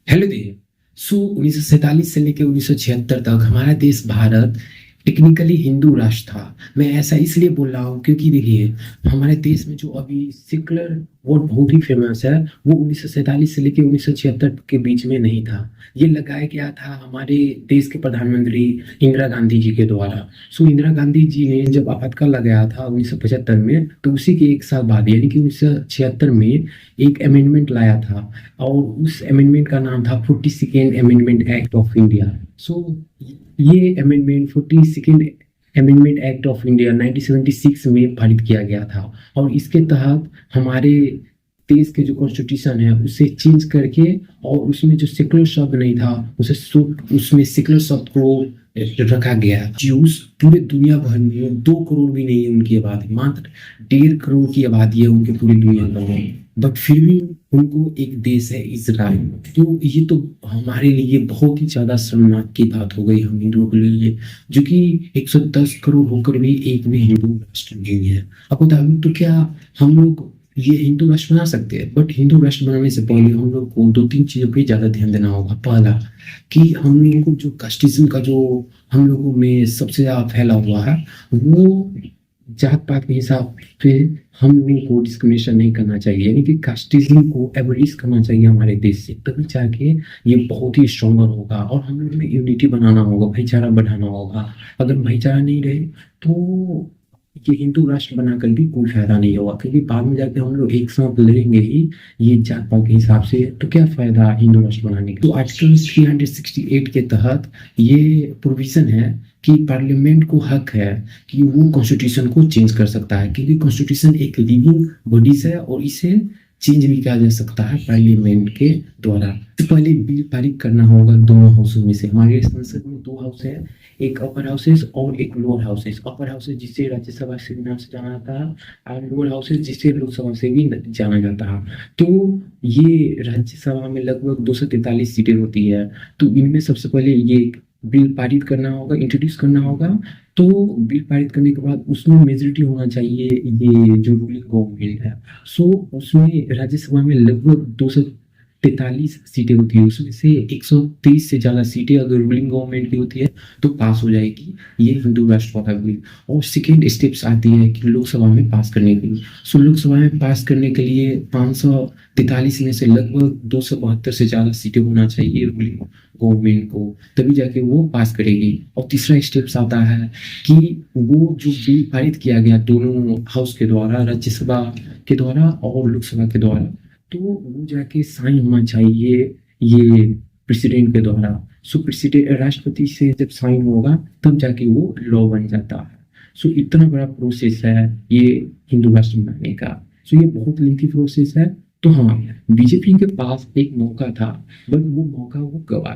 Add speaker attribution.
Speaker 1: Hello देव। 1947 से लेकर 1976 तक हमारा देश भारत टेक्निकली हिंदू राष्ट्र था। मैं ऐसा इसलिए बोल रहा हूँ क्योंकि देखिए, हमारे देश में जो अभी सेकुलर वर्ड बहुत ही फेमस है, वो 1947 से लेकर 1976 के बीच में नहीं था। ये लगाया गया था हमारे देश के प्रधानमंत्री इंदिरा गांधी जी के द्वारा। इंदिरा गांधी जी ने जब आपका लगाया था 1975 में, तो उसी के एक साल बाद यानी कि 1976 में एक अमेंडमेंट लाया था, और उस अमेंडमेंट का नाम था 42nd amendment act of India. So ये amendment 42nd amendment act of India 1976 में पारित किया गया था, और इसके तहत हमारे देश के जो कॉन्स्टिट्यूशन है उसे चेंज करके, और उसमें जो सेकुलर शब्द नहीं था उसे उसमें सेकुलर शब्द को रखा गया। ज्यूस पूरे दुनिया भर में 2 करोड़ भी नहीं है उनकी आबादी, मात्र 1.5 करोड़ की आबादी है उनके पूरी दुनिया भर में, बट फिर भी उनको एक देश है इजराइल। तो ये तो हमारे लिए बहुत ही ज्यादा शर्मनाक की बात हो गई हम हिंदुओं के लिए, जो कि 110 करोड़ होकर भी एक भी हिंदू राष्ट्र नहीं है। अब बताओ, तो क्या हम लोग ये हिंदू राष्ट्र बना सकते हैं? बट हिंदू राष्ट्र बनाने से पहले हम लोग को 2-3 चीजों पे ज्यादा ध्यान देना होगा। पहला, कि हम लोगों को जो कास्टिज्म का जो हम लोगों में सबसे ज्यादा फैला हुआ है, वो जात पात के हिसाब से हम लोगों को डिस्क्रिमिनेशन नहीं करना चाहिए, यानी कि कास्टिज्म को एबोलिश करना चाहिए हमारे देश से, तभी जाके ये बहुत ही स्ट्रॉन्गर होगा। और हम लोग में यूनिटी बनाना होगा, भाईचारा बढ़ाना होगा। अगर भाईचारा नहीं रहे तो ये हिंदू राष्ट्र बनाकर भी कोई फायदा नहीं होगा, क्योंकि बाद में जाके हम लोग एक साथ लड़ेंगे ही ये जात पात के हिसाब से, तो क्या फायदा हिंदू राष्ट्र बनाने का। तो आर्टिकल 368 के तहत ये प्रोविजन है कि पार्लियामेंट को हक है कि वो कॉन्स्टिट्यूशन को चेंज कर सकता है, क्योंकि कॉन्स्टिट्यूशन एक लिविंग बॉडीज है और इसे चेंज भी किया जा सकता है पार्लियामेंट के द्वारा। तो पहले बिल पारित करना होगा दोनों हाउसों में से। हमारे संसद में 2 हाउस है, एक अपर हाउसेस और एक लोअर हाउसेस। अपर हाउसेस जिसे राज्यसभा के नाम से जाना जाता है, और लोअर हाउसेस जिसे लोकसभा से भी जाना जाता है। तो ये राज्यसभा में लगभग 243 सीटें होती है। तो इनमें सबसे पहले ये बिल पारित करना होगा, इंट्रोड्यूस करना होगा। तो बिल पारित करने के बाद उसमें मेजोरिटी होना चाहिए ये जो रूलिंग गवर्नमेंट है। उसमें राज्यसभा में लगभग 243 सीटें होती है, उसमें से 123 से ज्यादा सीटें अगर रूलिंग गवर्नमेंट की होती है तो पास हो जाएगी ये हिंदू राष्ट्र वाला बिल। और सेकेंड स्टेप्स आती है कि लोकसभा में पास करने के लिए। लोकसभा में पास करने के लिए 543 में से लगभग 272 से ज्यादा सीटें होना चाहिए रूलिंग गवर्नमेंट को, तभी जाके वो पास करेगी। और तीसरा स्टेप्स आता है कि वो जो बिल पारित किया गया दोनों हाउस के द्वारा, राज्यसभा के द्वारा और लोकसभा के द्वारा, तो वो जाके साइन होना चाहिए ये प्रेसिडेंट के द्वारा। प्रेसिडेंट राष्ट्रपति से जब साइन होगा तब जाके वो लॉ बन जाता है। इतना बड़ा प्रोसेस है ये हिंदू राष्ट्र बनाने का। ये बहुत लेंथी प्रोसेस है। तो हाँ, बीजेपी के पास एक मौका था, बट वो मौका वो गवा